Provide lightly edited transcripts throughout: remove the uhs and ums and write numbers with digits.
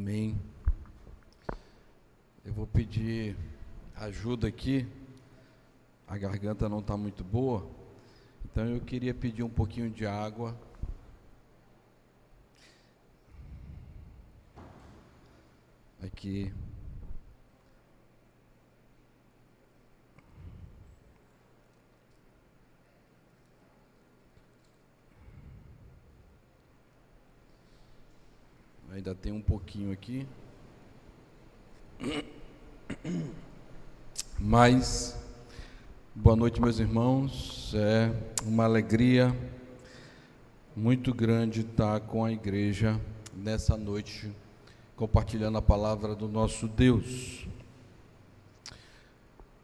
Amém. Eu vou pedir ajuda aqui, a garganta não está muito boa, então eu queria pedir um pouquinho de água. Aqui. Ainda tem um pouquinho aqui. Mas, boa noite, meus irmãos. É uma alegria muito grande estar com a igreja nessa noite, compartilhando a palavra do nosso Deus.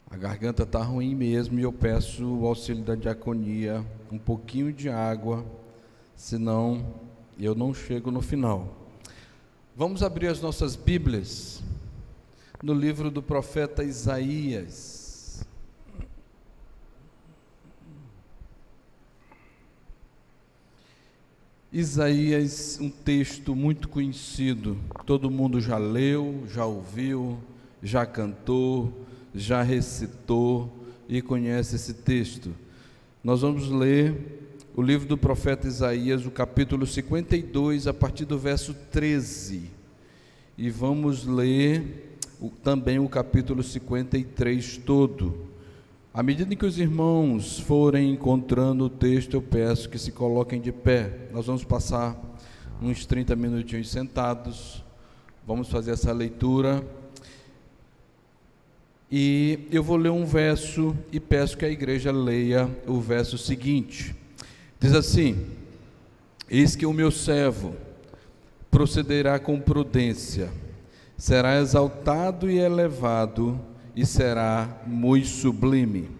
A garganta está ruim mesmo e eu peço o auxílio da diaconia, um pouquinho de água, senão eu não chego no final. Vamos abrir as nossas Bíblias no livro do profeta Isaías. Isaías, um texto muito conhecido, todo mundo já leu, já ouviu, já cantou, já recitou e conhece esse texto. Nós vamos ler o livro do profeta Isaías, o capítulo 52, a partir do verso 13, e vamos ler também o capítulo 53 todo. À medida que os irmãos forem encontrando o texto, eu peço que se coloquem de pé. Nós vamos passar uns 30 minutinhos sentados, vamos fazer essa leitura, e eu vou ler um verso e peço que a igreja leia o verso seguinte. Diz assim: eis que o meu servo procederá com prudência, será exaltado e elevado, e será muito sublime.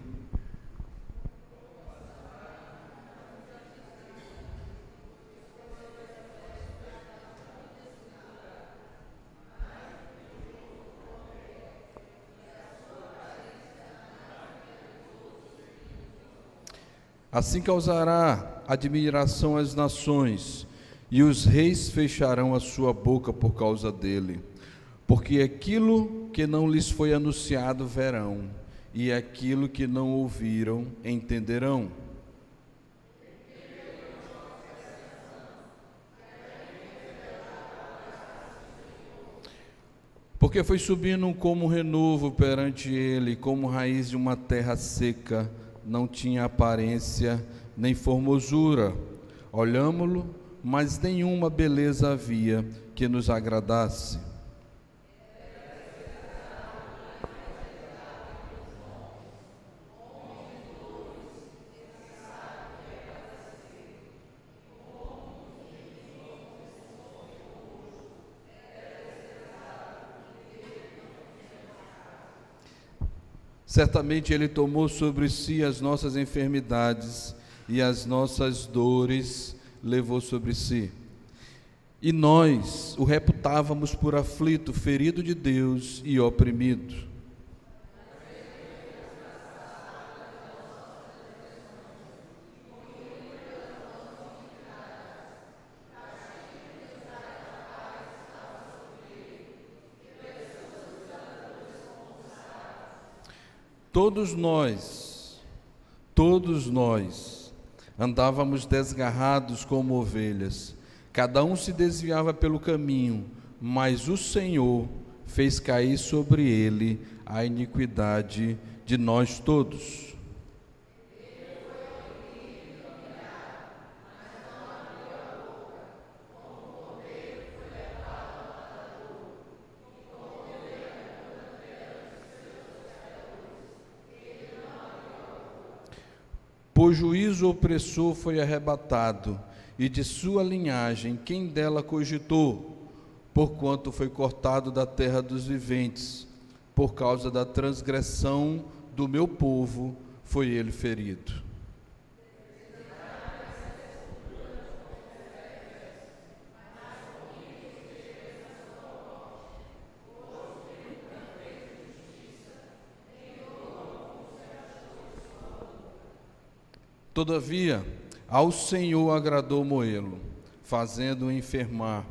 Assim causará admiração às nações, e os reis fecharão a sua boca por causa dele. Porque aquilo que não lhes foi anunciado verão, e aquilo que não ouviram entenderão. Porque foi subindo como renovo perante ele, como raiz de uma terra seca, não tinha aparência nem formosura. Olhámo-lo, mas nenhuma beleza havia que nos agradasse. Certamente Ele tomou sobre si as nossas enfermidades e as nossas dores levou sobre si. E nós o reputávamos por aflito, ferido de Deus e oprimido. Todos nós andávamos desgarrados como ovelhas, cada um se desviava pelo caminho, mas o Senhor fez cair sobre ele a iniquidade de nós todos. Por juízo opressor foi arrebatado, e de sua linhagem quem dela cogitou? Porquanto foi cortado da terra dos viventes, por causa da transgressão do meu povo foi ele ferido. Todavia, ao Senhor agradou moê-lo, fazendo-o enfermar.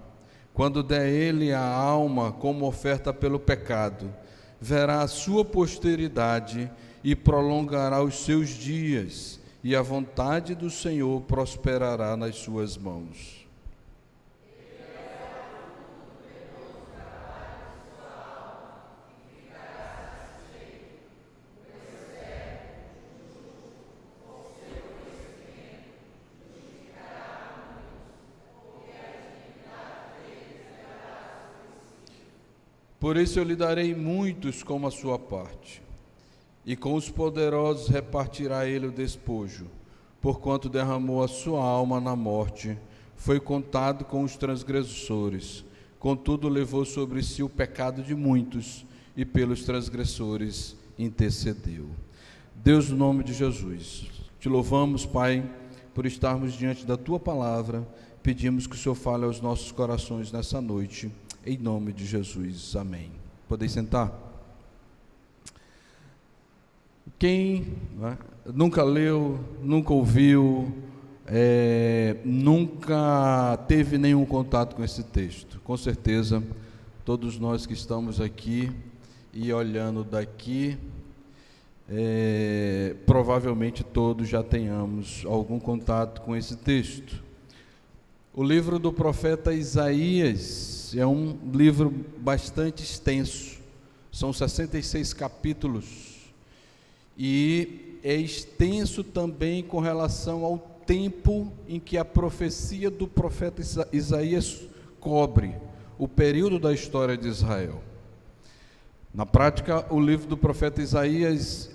quando der ele a alma como oferta pelo pecado, verá a sua posteridade e prolongará os seus dias, e a vontade do Senhor prosperará nas suas mãos. Por isso eu lhe darei muitos como a sua parte, e com os poderosos repartirá ele o despojo, porquanto derramou a sua alma na morte, foi contado com os transgressores, contudo levou sobre si o pecado de muitos, e pelos transgressores intercedeu. Deus, no nome de Jesus, te louvamos, Pai, por estarmos diante da tua palavra, pedimos que o Senhor fale aos nossos corações nessa noite, em nome de Jesus, amém. Podem sentar? Quem nunca leu, nunca ouviu, nunca teve nenhum contato com esse texto? Com certeza, todos nós que estamos aqui e olhando daqui, provavelmente todos já tenhamos algum contato com esse texto. O livro do profeta Isaías é um livro bastante extenso, são 66 capítulos, e é extenso também com relação ao tempo em que a profecia do profeta Isaías cobre, o período da história de Israel. Na prática, o livro do profeta Isaías,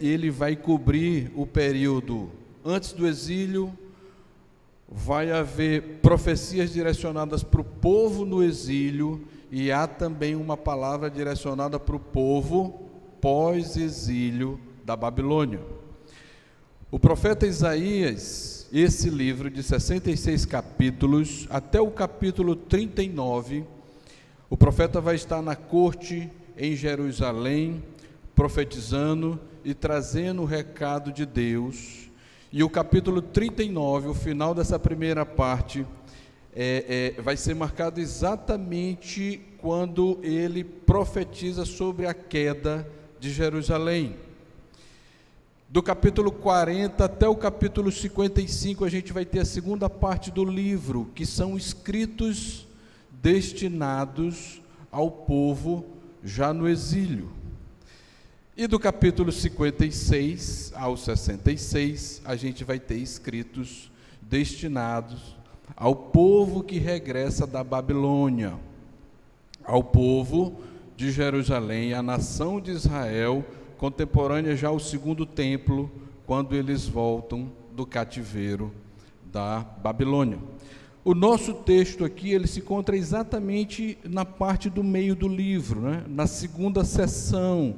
ele vai cobrir o período antes do exílio. Vai haver profecias direcionadas para o povo no exílio, e há também uma palavra direcionada para o povo pós-exílio da Babilônia. O profeta Isaías, esse livro de 66 capítulos, até o capítulo 39, o profeta vai estar na corte em Jerusalém, profetizando e trazendo o recado de Deus. E o capítulo 39, o final dessa primeira parte, vai ser marcado exatamente quando ele profetiza sobre a queda de Jerusalém. Do capítulo 40 até o capítulo 55, a gente vai ter a segunda parte do livro, que são escritos destinados ao povo já no exílio. E do capítulo 56 ao 66, a gente vai ter escritos destinados ao povo que regressa da Babilônia, ao povo de Jerusalém, a nação de Israel, contemporânea já ao segundo templo, quando eles voltam do cativeiro da Babilônia. O nosso texto aqui, ele se encontra exatamente na parte do meio do livro, né? Na segunda seção.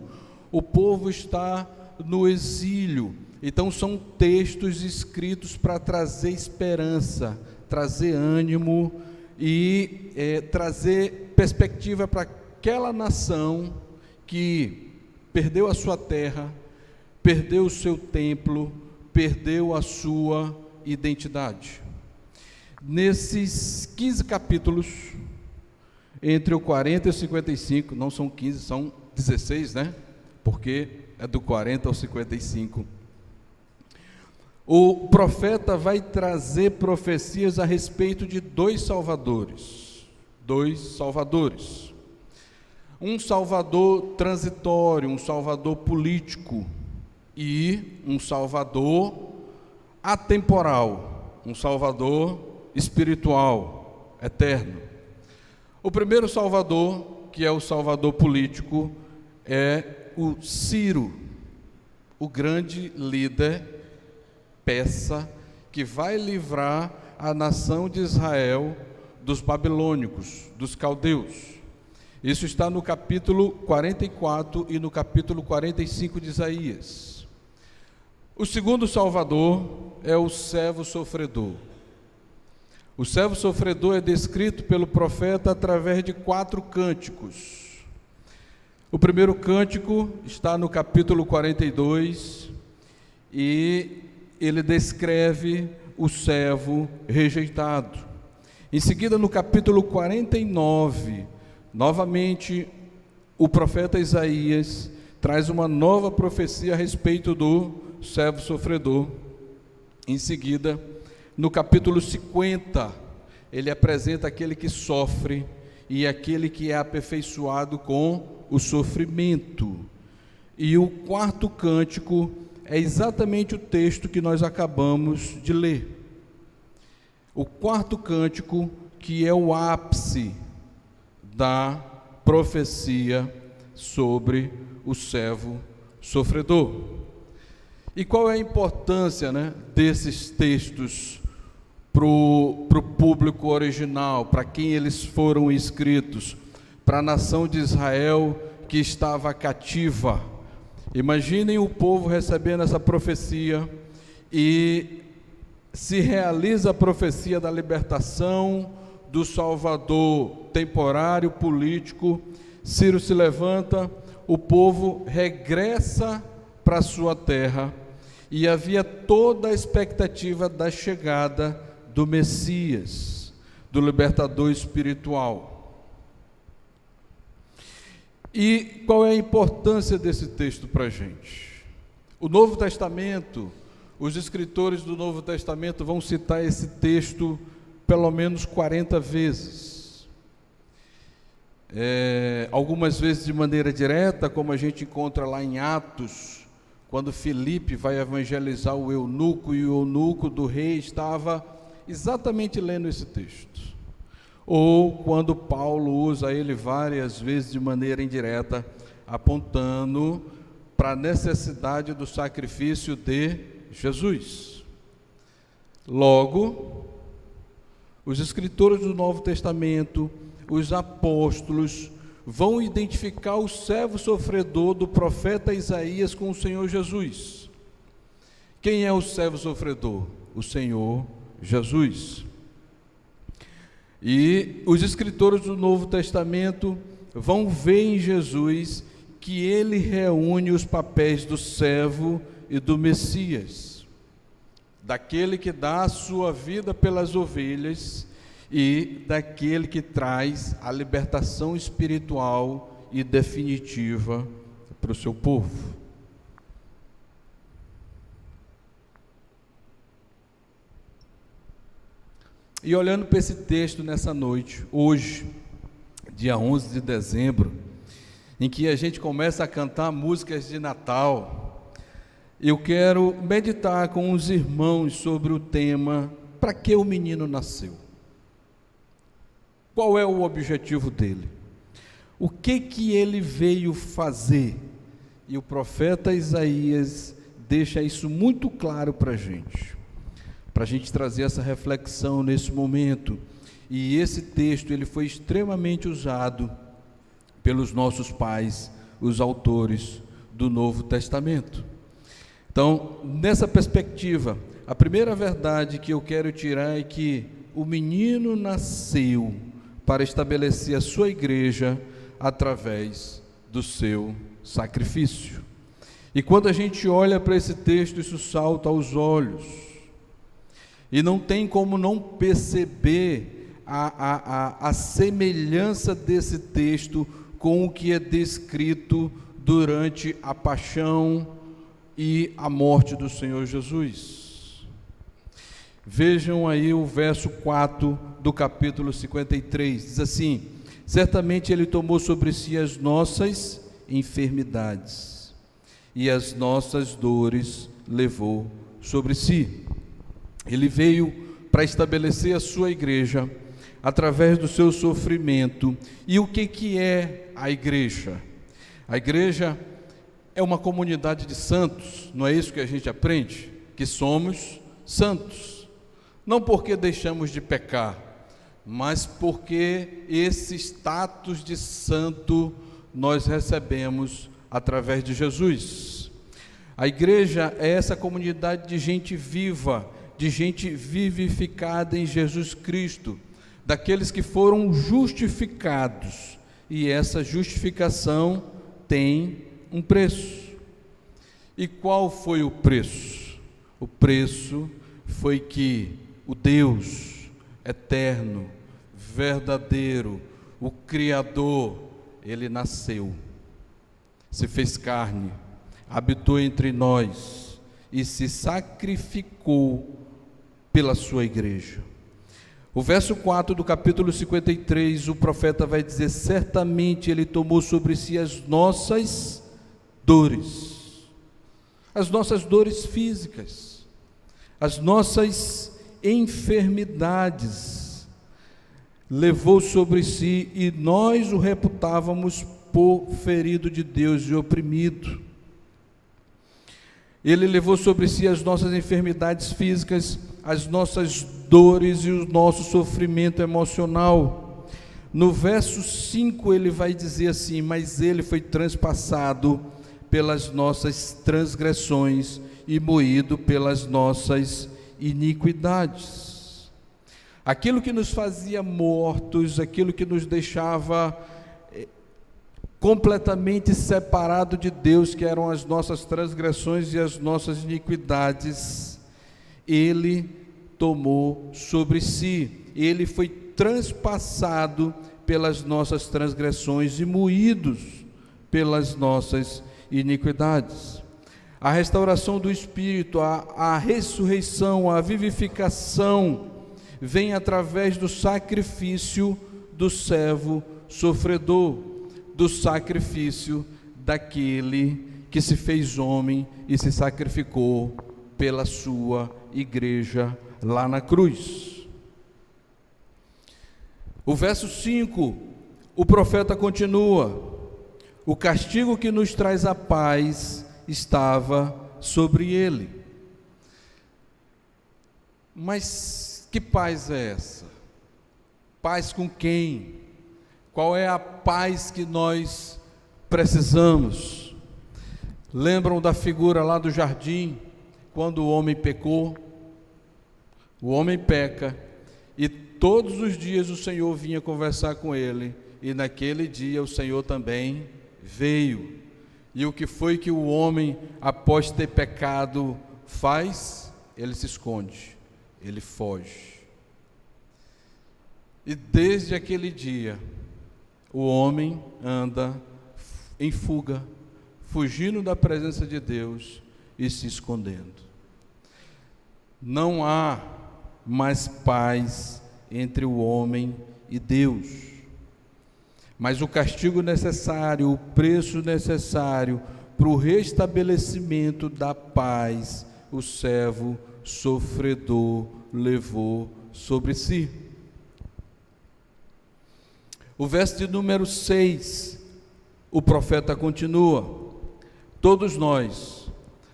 O povo está no exílio, então são textos escritos para trazer esperança, trazer ânimo e trazer perspectiva para aquela nação que perdeu a sua terra, perdeu o seu templo, perdeu a sua identidade. Nesses 15 capítulos, entre o 40 e o 55, não são 15, são 16, né? Porque é do 40 ao 55. O profeta vai trazer profecias a respeito de dois salvadores. Um salvador transitório, um salvador político, e um salvador atemporal, um salvador espiritual, eterno. O primeiro salvador, que é o salvador político, é o Ciro, o grande líder persa, que vai livrar a nação de Israel dos babilônicos, dos caldeus. Isso está no capítulo 44 e no capítulo 45 de Isaías. O segundo salvador é o servo sofredor. O servo sofredor é descrito pelo profeta através de 4 cânticos. O primeiro cântico está no capítulo 42 e ele descreve o servo rejeitado. Em seguida, no capítulo 49, novamente, o profeta Isaías traz uma nova profecia a respeito do servo sofredor. Em seguida, no capítulo 50, ele apresenta aquele que sofre e aquele que é aperfeiçoado com o sofrimento. E o quarto cântico é exatamente o texto que nós acabamos de ler. O quarto cântico, que é o ápice da profecia sobre o servo sofredor. E qual é a importância, desses textos para o público original, para quem eles foram escritos, para a nação de Israel que estava cativa? Imaginem o povo recebendo essa profecia e se realiza a profecia da libertação do Salvador temporário, político. Ciro se levanta, o povo regressa para a sua terra e havia toda a expectativa da chegada do Messias, do libertador espiritual. E qual é a importância desse texto para a gente? O Novo Testamento, os escritores do Novo Testamento vão citar esse texto pelo menos 40 vezes. Algumas vezes de maneira direta, como a gente encontra lá em Atos, quando Filipe vai evangelizar o eunuco, e o eunuco do rei estava exatamente lendo esse texto. Ou quando Paulo usa ele várias vezes de maneira indireta, apontando para a necessidade do sacrifício de Jesus. Logo, os escritores do Novo Testamento, os apóstolos, vão identificar o servo sofredor do profeta Isaías com o Senhor Jesus. Quem é o servo sofredor? O Senhor Jesus. E os escritores do Novo Testamento vão ver em Jesus que ele reúne os papéis do servo e do Messias, daquele que dá a sua vida pelas ovelhas e daquele que traz a libertação espiritual e definitiva para o seu povo. E olhando para esse texto nessa noite, hoje, dia 11 de dezembro, em que a gente começa a cantar músicas de Natal, eu quero meditar com os irmãos sobre o tema: para que o menino nasceu? Qual é o objetivo dele? O que ele veio fazer? E o profeta Isaías deixa isso muito claro para a gente trazer essa reflexão nesse momento. E esse texto ele foi extremamente usado pelos nossos pais, os autores do Novo Testamento. Então, nessa perspectiva, a primeira verdade que eu quero tirar é que o menino nasceu para estabelecer a sua igreja através do seu sacrifício. E quando a gente olha para esse texto, isso salta aos olhos. E não tem como não perceber a semelhança desse texto com o que é descrito durante a paixão e a morte do Senhor Jesus. Vejam aí o verso 4 do capítulo 53, diz assim: certamente ele tomou sobre si as nossas enfermidades e as nossas dores levou sobre si. Ele veio para estabelecer a sua igreja através do seu sofrimento. E o que é a igreja? A igreja é uma comunidade de santos, não é isso que a gente aprende? Que somos santos. Não porque deixamos de pecar, mas porque esse status de santo nós recebemos através de Jesus. A igreja é essa comunidade de gente viva, de gente vivificada em Jesus Cristo, daqueles que foram justificados, e essa justificação tem um preço. E qual foi o preço? O preço foi que o Deus eterno, verdadeiro, o Criador, ele nasceu, se fez carne, habitou entre nós e se sacrificou pela sua igreja. O verso 4 do capítulo 53, o profeta vai dizer: certamente ele tomou sobre si as nossas dores físicas, as nossas enfermidades, levou sobre si, e nós o reputávamos por ferido de Deus e oprimido. Ele levou sobre si as nossas enfermidades físicas, as nossas dores e o nosso sofrimento emocional. No verso 5 ele vai dizer assim: mas ele foi transpassado pelas nossas transgressões e moído pelas nossas iniquidades. Aquilo que nos fazia mortos, aquilo que nos deixava completamente separado de Deus, que eram as nossas transgressões e as nossas iniquidades, ele tomou sobre si. Ele foi transpassado pelas nossas transgressões e moídos pelas nossas iniquidades. A restauração do Espírito, a ressurreição, a vivificação vem através do sacrifício do servo sofredor, do sacrifício daquele que se fez homem e se sacrificou pela sua igreja lá na cruz. O verso 5, o profeta continua: o castigo que nos traz a paz estava sobre ele. Mas que paz é essa? Paz com quem? Qual é a paz que nós precisamos? Lembram da figura lá do jardim, quando o homem pecou? O homem peca, e todos os dias o Senhor vinha conversar com ele, e naquele dia o Senhor também veio. E o que foi que o homem, após ter pecado, faz? Ele se esconde, ele foge. E desde aquele dia, o homem anda em fuga, fugindo da presença de Deus e se escondendo. Não há mais paz entre o homem e Deus. Mas o castigo necessário, o preço necessário para o restabelecimento da paz, o servo sofredor levou sobre si. O verso de número 6, o profeta continua: todos nós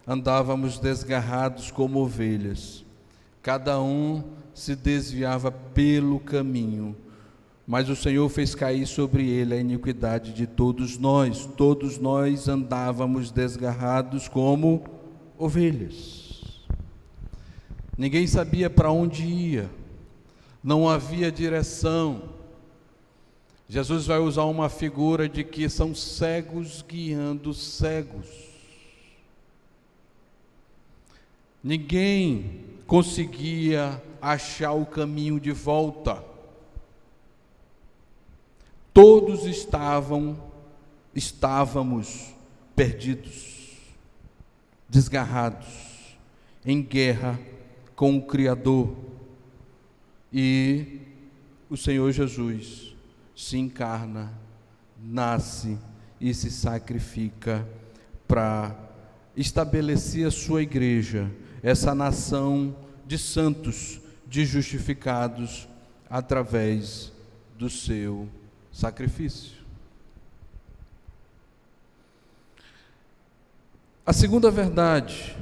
andávamos desgarrados como ovelhas, cada um se desviava pelo caminho, mas o Senhor fez cair sobre ele a iniquidade de todos nós andávamos desgarrados como ovelhas. Ninguém sabia para onde ia, não havia direção. Jesus vai usar uma figura de que são cegos guiando cegos. Ninguém conseguia achar o caminho de volta. Todos estávamos perdidos, desgarrados, em guerra com o Criador. E o Senhor Jesus se encarna, nasce e se sacrifica para estabelecer a sua igreja, essa nação de santos, de justificados, através do seu sacrifício. A segunda verdade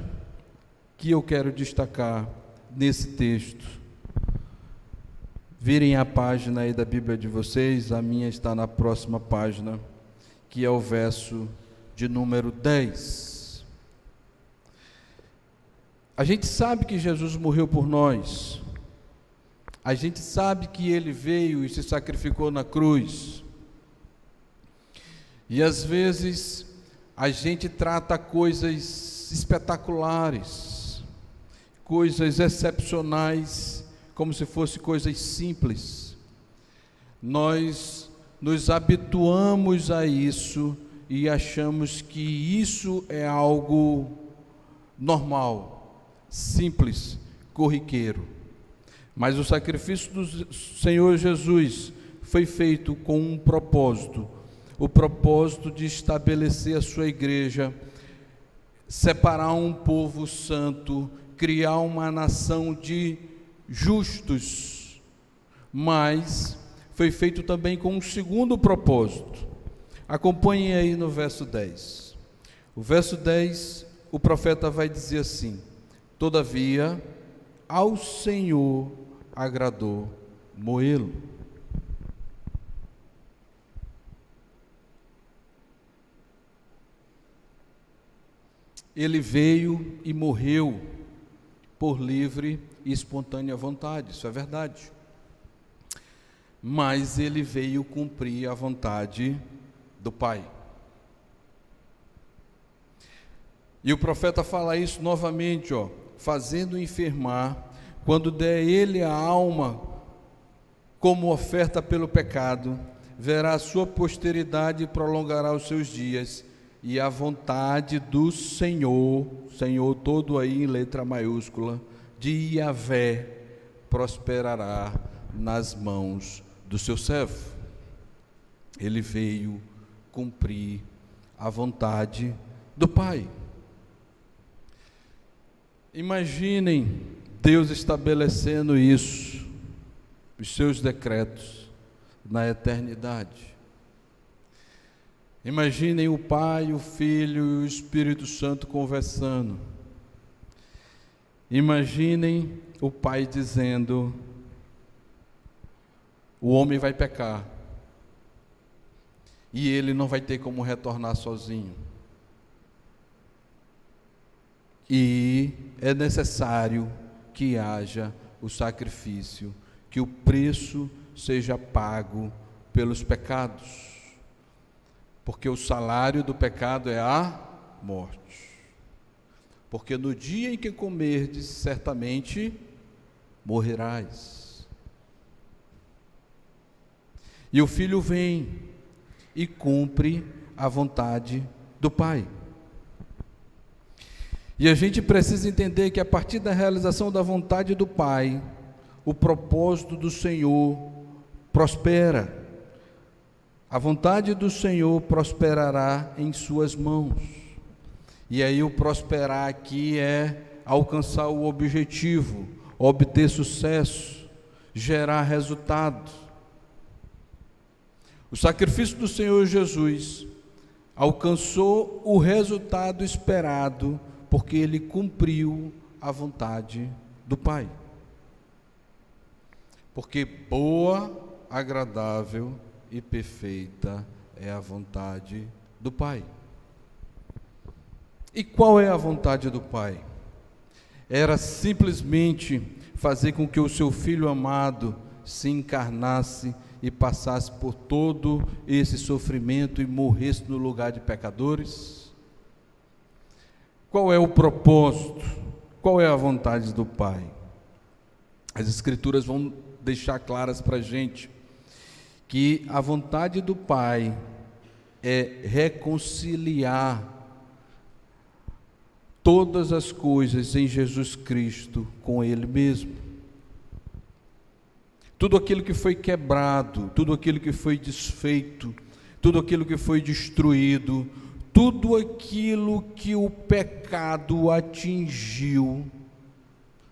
que eu quero destacar nesse texto, virem a página aí da Bíblia de vocês, a minha está na próxima página, que é o verso de número 10. A gente sabe que Jesus morreu por nós, a gente sabe que Ele veio e se sacrificou na cruz, e às vezes a gente trata coisas espetaculares, coisas excepcionais, como se fossem coisas simples. nós nos habituamos a isso e achamos que isso é algo normal, simples, corriqueiro. Mas o sacrifício do Senhor Jesus foi feito com um propósito, o propósito de estabelecer a sua igreja, separar um povo santo, criar uma nação de justos. Mas foi feito também com um segundo propósito. Acompanhem aí no verso 10. O verso 10, o profeta vai dizer assim: todavia, ao Senhor agradou moê-lo. Ele veio e morreu por livre e espontânea vontade, isso é verdade. Mas ele veio cumprir a vontade do Pai. E o profeta fala isso novamente, fazendo enfermar, quando der ele a alma como oferta pelo pecado, verá a sua posteridade e prolongará os seus dias, e a vontade do Senhor, Senhor todo aí em letra maiúscula, de Yahvé, prosperará nas mãos do seu servo. Ele veio cumprir a vontade do Pai. Imaginem Deus estabelecendo isso, os seus decretos, na eternidade. Imaginem o Pai, o Filho e o Espírito Santo conversando. Imaginem o Pai dizendo: o homem vai pecar e ele não vai ter como retornar sozinho. E é necessário que haja o sacrifício, que o preço seja pago pelos pecados. Porque o salário do pecado é a morte. Porque no dia em que comerdes, certamente morrerás. E o Filho vem e cumpre a vontade do Pai. E a gente precisa entender que a partir da realização da vontade do Pai, o propósito do Senhor prospera. A vontade do Senhor prosperará em suas mãos. E aí o prosperar aqui é alcançar o objetivo, obter sucesso, gerar resultado. O sacrifício do Senhor Jesus alcançou o resultado esperado, porque ele cumpriu a vontade do Pai. Porque boa, agradável e perfeita é a vontade do Pai. E qual é a vontade do Pai? Era simplesmente fazer com que o seu Filho amado se encarnasse e passasse por todo esse sofrimento e morresse no lugar de pecadores? Qual é o propósito? Qual é a vontade do Pai? As Escrituras vão deixar claras para a gente que a vontade do Pai é reconciliar todas as coisas em Jesus Cristo com Ele mesmo. Tudo aquilo que foi quebrado, tudo aquilo que foi desfeito, tudo aquilo que foi destruído, tudo aquilo que o pecado atingiu,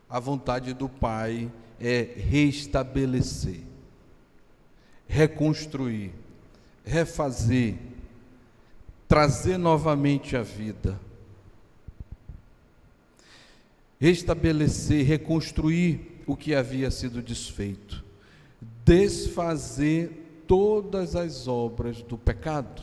a vontade do Pai é restabelecer, reconstruir, refazer, trazer novamente a vida, restabelecer, reconstruir o que havia sido desfeito, desfazer todas as obras do pecado.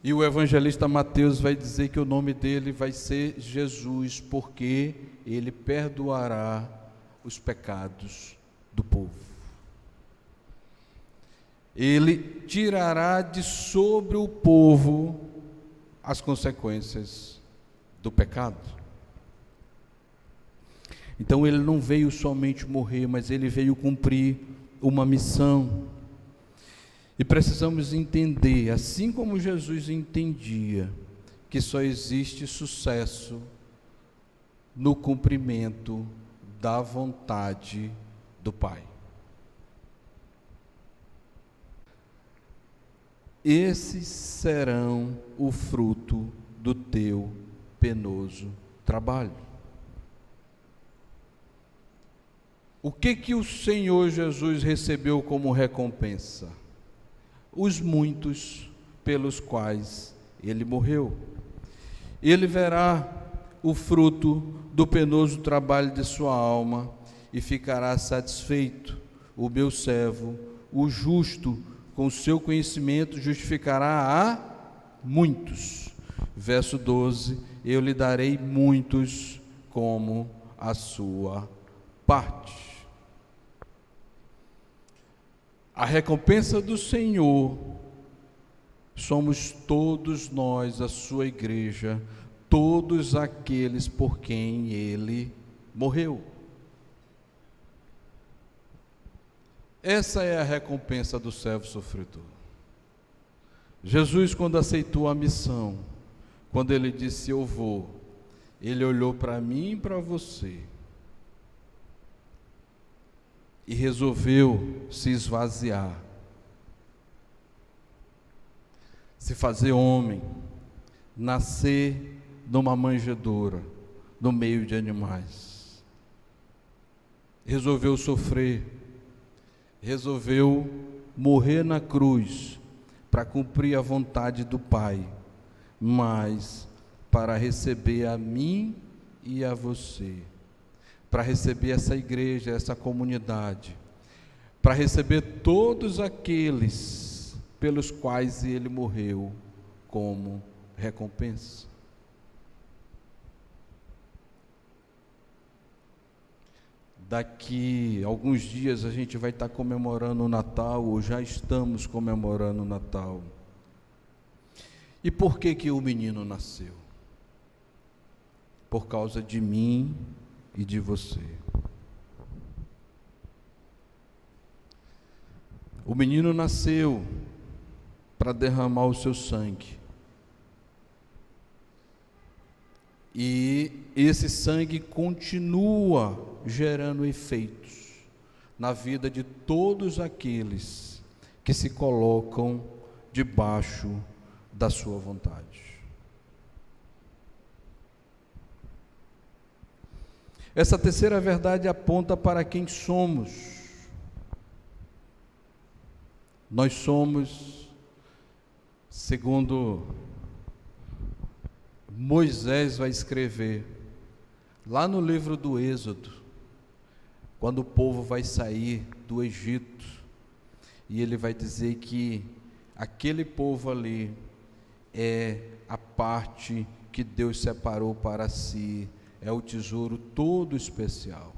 E o evangelista Mateus vai dizer que o nome dele vai ser Jesus, porque ele perdoará os pecados do povo. Ele tirará de sobre o povo as consequências do pecado. Então ele não veio somente morrer, mas ele veio cumprir uma missão. E precisamos entender, assim como Jesus entendia, que só existe sucesso no cumprimento da vontade do Pai. Esses serão o fruto do teu penoso trabalho. O que o Senhor Jesus recebeu como recompensa? Os muitos pelos quais ele morreu. Ele verá o fruto do penoso trabalho de sua alma e ficará satisfeito. O meu servo, o justo, com o seu conhecimento justificará a muitos. Verso 12, eu lhe darei muitos como a sua parte. A recompensa do Senhor somos todos nós, a sua igreja, todos aqueles por quem ele morreu. Essa é a recompensa do servo sofredor. Jesus, quando aceitou a missão, quando ele disse eu vou, ele olhou para mim e para você e resolveu se esvaziar, se fazer homem, nascer numa manjedoura, no meio de animais. Resolveu sofrer, resolveu morrer na cruz para cumprir a vontade do Pai, mas para receber a mim e a você, para receber essa igreja, essa comunidade, para receber todos aqueles pelos quais ele morreu como recompensa. Daqui a alguns dias a gente vai estar comemorando o Natal, ou já estamos comemorando o Natal. E por que o menino nasceu? Por causa de mim e de você. O menino nasceu para derramar o seu sangue. E esse sangue continua gerando efeitos na vida de todos aqueles que se colocam debaixo da sua vontade. Essa terceira verdade aponta para quem somos. Nós somos, segundo Moisés vai escrever, lá no livro do Êxodo, quando o povo vai sair do Egito, e ele vai dizer que aquele povo ali é a parte que Deus separou para si, é o tesouro todo especial.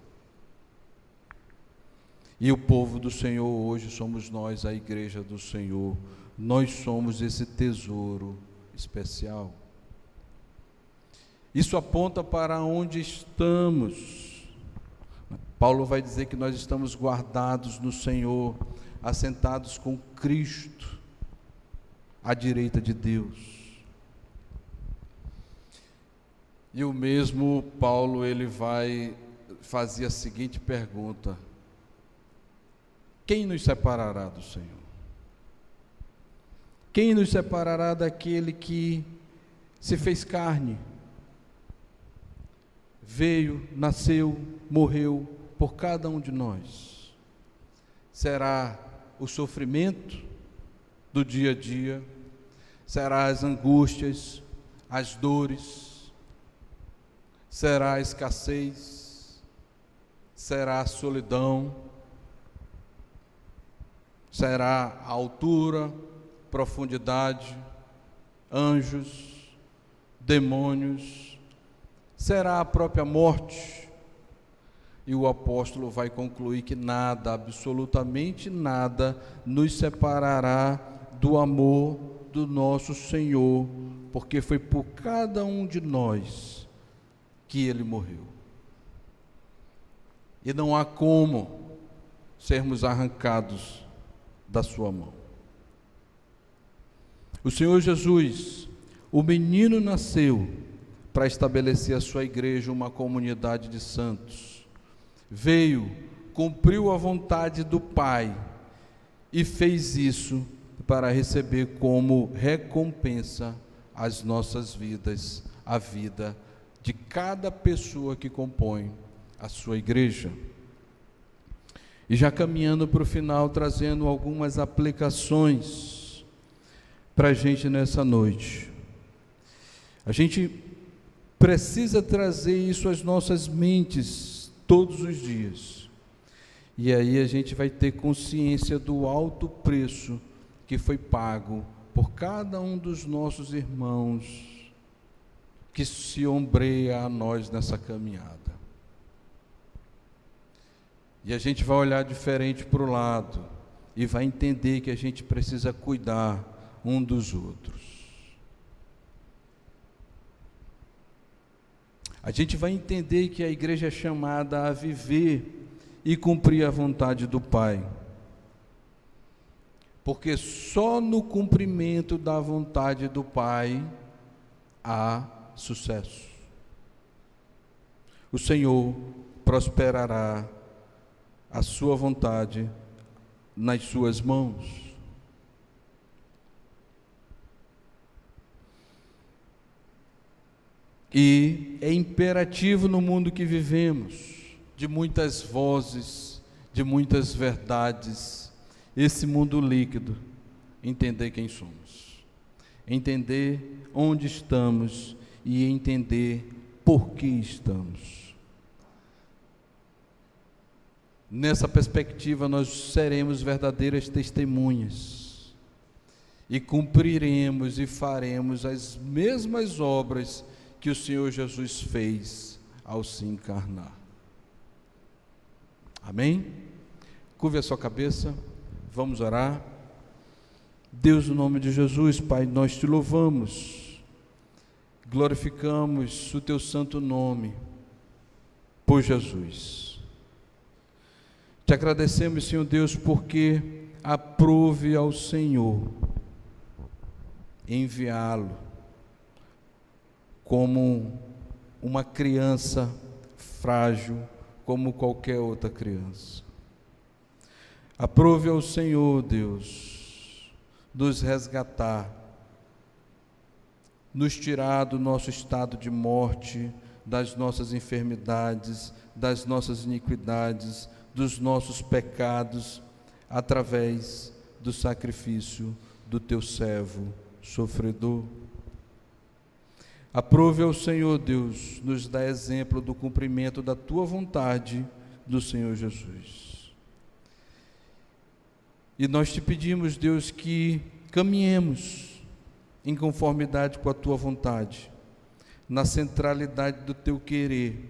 E o povo do Senhor hoje somos nós, a igreja do Senhor, nós somos esse tesouro especial. Isso aponta para onde estamos. Paulo vai dizer que nós estamos guardados no Senhor, assentados com Cristo, à direita de Deus. E o mesmo Paulo, ele vai fazer a seguinte pergunta: quem nos separará do Senhor? Quem nos separará daquele que se fez carne? Veio, nasceu, morreu por cada um de nós. Será o sofrimento do dia a dia? Será as angústias, as dores? Será a escassez? Será a solidão? Será a altura, profundidade, anjos, demônios? Será a própria morte? E o apóstolo vai concluir que nada, absolutamente nada, nos separará do amor do nosso Senhor, porque foi por cada um de nós que ele morreu. e não há como sermos arrancados da sua mão. O Senhor Jesus, o menino nasceu para estabelecer a sua igreja, uma comunidade de santos. Veio, cumpriu a vontade do Pai e fez isso para receber como recompensa as nossas vidas, a vida de cada pessoa que compõe a sua igreja. E já caminhando para o final, trazendo algumas aplicações para a gente nessa noite. A gente precisa trazer isso às nossas mentes todos os dias. E aí a gente vai ter consciência do alto preço que foi pago por cada um dos nossos irmãos que se ombreia a nós nessa caminhada. E a gente vai olhar diferente para o lado e vai entender que a gente precisa cuidar um dos outros. A gente vai entender que a igreja é chamada a viver e cumprir a vontade do Pai. Porque só no cumprimento da vontade do Pai há sucesso. O Senhor prosperará a sua vontade nas suas mãos. E é imperativo no mundo que vivemos, de muitas vozes, de muitas verdades, esse mundo líquido, entender quem somos, entender onde estamos e entender por que estamos. Nessa perspectiva, nós seremos verdadeiras testemunhas e cumpriremos e faremos as mesmas obras que o Senhor Jesus fez ao se encarnar. Amém? Curve a sua cabeça, vamos orar. Deus, no nome de Jesus, Pai, nós te louvamos, glorificamos o teu santo nome, por Jesus. Te agradecemos, Senhor Deus, porque aprove ao Senhor enviá-lo como uma criança frágil, como qualquer outra criança. Aprove ao Senhor, Deus, nos resgatar, nos tirar do nosso estado de morte, das nossas enfermidades, das nossas iniquidades, dos nossos pecados, através do sacrifício do teu servo sofredor. Aprove ao Senhor, Deus, nos dá exemplo do cumprimento da tua vontade do Senhor Jesus. E nós te pedimos, Deus, que caminhemos em conformidade com a tua vontade, na centralidade do teu querer,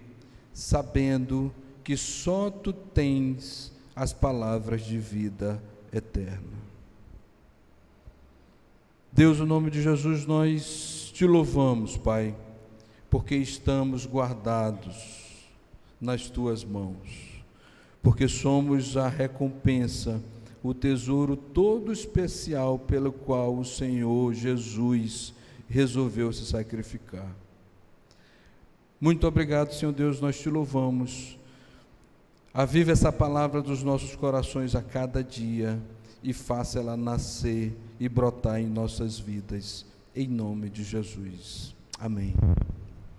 sabendo que só tu tens as palavras de vida eterna. Deus, no nome de Jesus, nós te louvamos, Pai, porque estamos guardados nas tuas mãos, porque somos a recompensa, o tesouro todo especial pelo qual o Senhor Jesus resolveu se sacrificar. Muito obrigado, Senhor Deus, nós te louvamos. Aviva essa palavra dos nossos corações a cada dia e faça ela nascer e brotar em nossas vidas, em nome de Jesus. Amém.